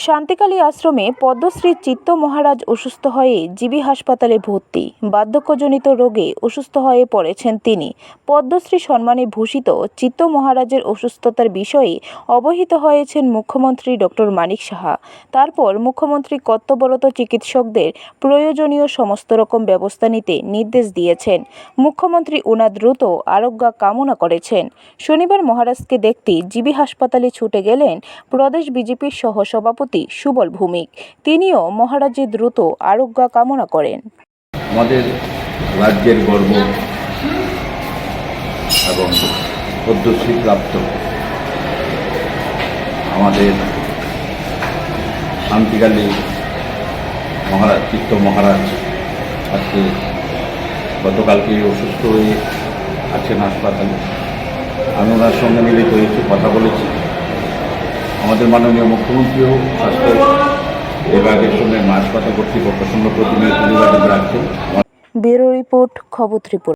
শান্তিকালী আশ্রমে পদ্মশ্রী চিত্ত মহারাজ অসুস্থ হয়ে জিবি হাসপাতালে ভর্তি। বার্ধক্যজনিত রোগে অসুস্থ হয়ে পড়েছেন তিনি। পদ্মশ্রী সম্মানে ভূষিত চিত্ত মহারাজের অসুস্থতার বিষয়ে অবহিত হয়েছেন মুখ্যমন্ত্রী ডক্টর মানিক সাহা। তারপর মুখ্যমন্ত্রী কর্তব্যরত চিকিৎসকদের প্রয়োজনীয় সমস্ত রকম ব্যবস্থা নিতে নির্দেশ দিয়েছেন। মুখ্যমন্ত্রী ওনার দ্রুত আরোগ্য কামনা করেছেন। শনিবার মহারাজকে দেখতে জিবি হাসপাতালে ছুটে গেলেন প্রদেশ বিজেপির সহসভাপতি সুবল ভৌমিক। তিনিও মহারাজের দ্রুত আরোগ্য কামনা করেন। আমাদের রাজ্যের গর্ব এবং পদ্মশ্রী প্রাপ্ত আমাদের শান্তিকালী মহারাজ চিত্ত মহারাজ আজকে গতকালকে অসুস্থ হয়ে আছেন হাসপাতালে। আমি ওনার সঙ্গে মিলিত হয়েছি, কথা বলেছি। আমাদের মাননীয় মুখ্যমন্ত্রীও স্বাস্থ্য বিভাগের সঙ্গে হাসপাতাল কর্তৃপক্ষের সঙ্গে প্রতিনিয়ত যোগাযোগ রাখছেন। ব্যুরো রিপোর্ট, খবর ত্রিপুরা।